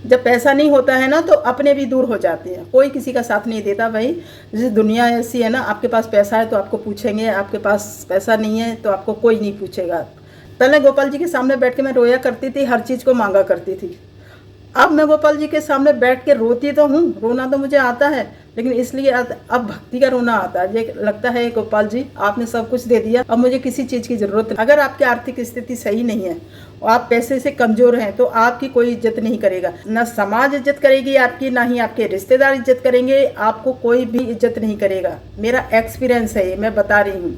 जब पैसा नहीं होता है ना तो अपने भी दूर हो जाते हैं, कोई किसी का साथ नहीं देता भाई। जैसे दुनिया ऐसी है ना, आपके पास पैसा है तो आपको पूछेंगे, आपके पास पैसा नहीं है तो आपको कोई नहीं पूछेगा। पहले गोपाल जी के सामने बैठ के मैं रोया करती थी, हर चीज़ को मांगा करती थी। अब मैं गोपाल जी के सामने बैठ के रोती तो हूँ, रोना तो मुझे आता है, लेकिन इसलिए अब भक्ति का रोना आता है। ये लगता है गोपाल जी आपने सब कुछ दे दिया, अब मुझे किसी चीज़ की ज़रूरत नहीं। अगर आपकी आर्थिक स्थिति सही नहीं है और आप पैसे से कमज़ोर हैं तो आपकी कोई इज्जत नहीं करेगा, ना समाज इज्जत करेगी आपकी, ना ही आपके रिश्तेदार इज्जत करेंगे, आपको कोई भी इज्जत नहीं करेगा। मेरा एक्सपीरियंस है ये, मैं बता रही हूँ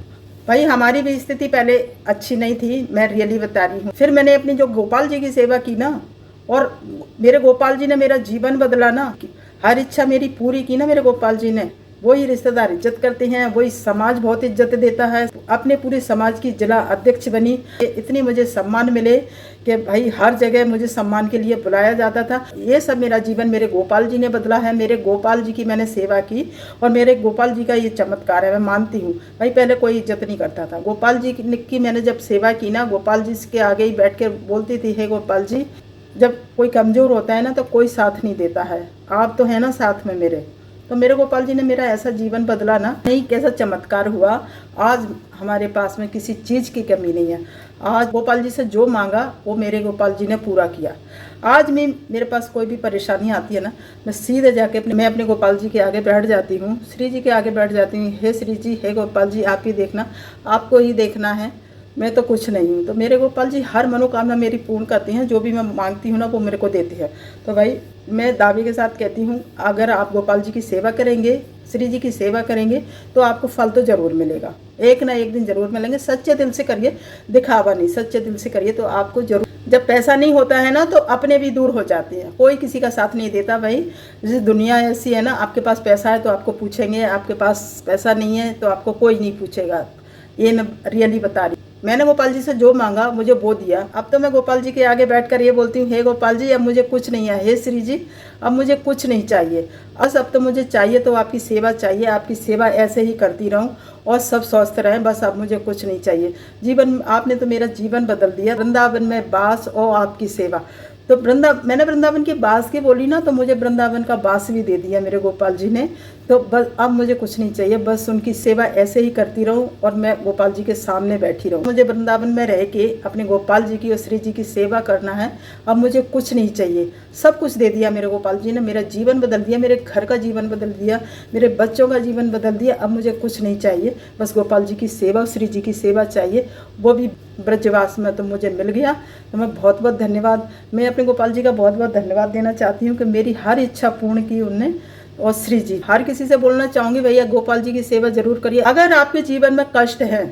भाई। हमारी भी स्थिति पहले अच्छी नहीं थी, मैं रियली बता रही हूँ। फिर मैंने अपनी जो गोपाल जी की सेवा की ना, और मेरे गोपाल जी ने मेरा जीवन बदला ना, हर इच्छा मेरी पूरी की ना मेरे गोपाल जी ने। वही रिश्तेदार इज्जत करते हैं, वही समाज बहुत इज्जत देता है। अपने पूरे समाज की जिला अध्यक्ष बनी, इतनी मुझे सम्मान मिले कि भाई हर जगह मुझे सम्मान के लिए बुलाया जाता था। ये सब मेरा जीवन मेरे गोपाल जी ने बदला है। मेरे गोपाल जी की मैंने सेवा की और मेरे गोपाल जी का ये चमत्कार है, मैं मानती हूँ भाई। पहले कोई इज्जत नहीं करता था, गोपाल जी की मैंने जब सेवा की ना, गोपाल जी के आगे ही बैठ के बोलती थी, हे गोपाल जी, जब कोई कमज़ोर होता है ना तो कोई साथ नहीं देता है, आप तो है ना साथ में मेरे। तो मेरे गोपाल जी ने मेरा ऐसा जीवन बदला ना, नहीं कैसा चमत्कार हुआ। आज हमारे पास में किसी चीज़ की कमी नहीं है। आज गोपाल जी से जो मांगा वो मेरे गोपाल जी ने पूरा किया। आज मैं मेरे पास कोई भी परेशानी आती है ना, मैं सीधे जाके मैं अपने गोपाल जी के आगे बैठ जाती हूँ, श्री जी के आगे बैठ जाती हूँ। हे श्री जी, हे गोपाल जी, आप ही देखना, आपको ही देखना है, मैं तो कुछ नहीं हूँ। तो मेरे गोपाल जी हर मनोकामना मेरी पूर्ण करती हैं, जो भी मैं मांगती हूँ ना वो मेरे को देती है। तो भाई मैं दावे के साथ कहती हूँ, अगर आप गोपाल जी की सेवा करेंगे, श्री जी की सेवा करेंगे तो आपको फल तो ज़रूर मिलेगा, एक ना एक दिन ज़रूर मिलेंगे। सच्चे दिल से करिए, दिखावा नहीं, सच्चे दिल से करिए तो आपको ज़रूर। जब पैसा नहीं होता है ना तो अपने भी दूर हो जाते हैं, कोई किसी का साथ नहीं देता भाई। जैसे दुनिया ऐसी है ना, आपके पास पैसा है तो आपको पूछेंगे, आपके पास पैसा नहीं है तो आपको कोई नहीं पूछेगा। ये मैं रियली बता रही। मैंने गोपाल जी से जो मांगा मुझे वो दिया। अब तो मैं गोपाल जी के आगे बैठकर ये बोलती हूँ, हे गोपाल जी, अब मुझे कुछ नहीं है, हे श्री जी, अब मुझे कुछ नहीं चाहिए। बस अब तो मुझे चाहिए तो आपकी सेवा चाहिए, आपकी सेवा ऐसे ही करती रहूँ और सब स्वस्थ रहें, बस अब मुझे कुछ नहीं चाहिए। जीवन आपने तो मेरा जीवन बदल दिया। वृंदावन में बास और आपकी सेवा, तो मैंने वृंदावन की बास की बोली ना, तो मुझे वृंदावन का बास भी दे दिया मेरे गोपाल जी ने। तो बस अब मुझे कुछ नहीं चाहिए, बस उनकी सेवा ऐसे ही करती रहूं और मैं गोपाल जी के सामने बैठी रहूं। मुझे वृंदावन में रह के अपने गोपाल जी की और श्री जी की सेवा करना है। अब मुझे कुछ नहीं चाहिए, सब कुछ दे दिया मेरे गोपाल जी ने। मेरा जीवन बदल दिया, मेरे घर का जीवन बदल दिया, मेरे बच्चों का जीवन बदल दिया। अब मुझे कुछ नहीं चाहिए, बस गोपाल जी की सेवा, श्री जी की सेवा चाहिए, वो भी ब्रजवास में तो मुझे मिल गया। तो मैं बहुत बहुत धन्यवाद, मैं अपने गोपाल जी का बहुत बहुत धन्यवाद देना चाहती हूँ कि मेरी हर इच्छा पूर्ण की उनने। और श्री जी, हर किसी से बोलना चाहूँगी, भैया गोपाल जी की सेवा जरूर करिए। अगर आपके जीवन में कष्ट है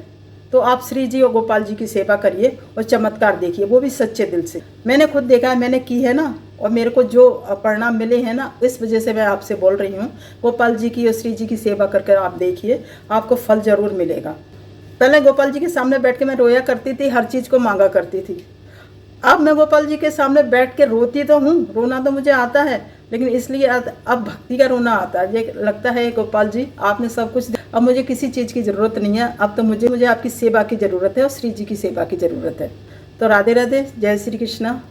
तो आप श्री जी और गोपाल जी की सेवा करिए और चमत्कार देखिए, वो भी सच्चे दिल से। मैंने खुद देखा है, मैंने की है ना, और मेरे को जो परिणाम मिले हैं ना, इस वजह से मैं आपसे बोल रही हूँ। गोपाल जी की और श्री जी की सेवा करके आप देखिए, आपको फल जरूर मिलेगा। पहले गोपाल जी के सामने बैठ के मैं रोया करती थी, हर चीज़ को मांगा करती थी। अब मैं गोपाल जी के सामने बैठ के रोती तो हूँ, रोना तो मुझे आता है, लेकिन इसलिए अब भक्ति का रोना आता है। ये लगता है गोपाल जी आपने सब कुछ, अब मुझे किसी चीज़ की ज़रूरत नहीं है, अब तो मुझे आपकी सेवा की ज़रूरत है और श्री जी की सेवा की ज़रूरत है। तो राधे राधे, जय श्री कृष्णा।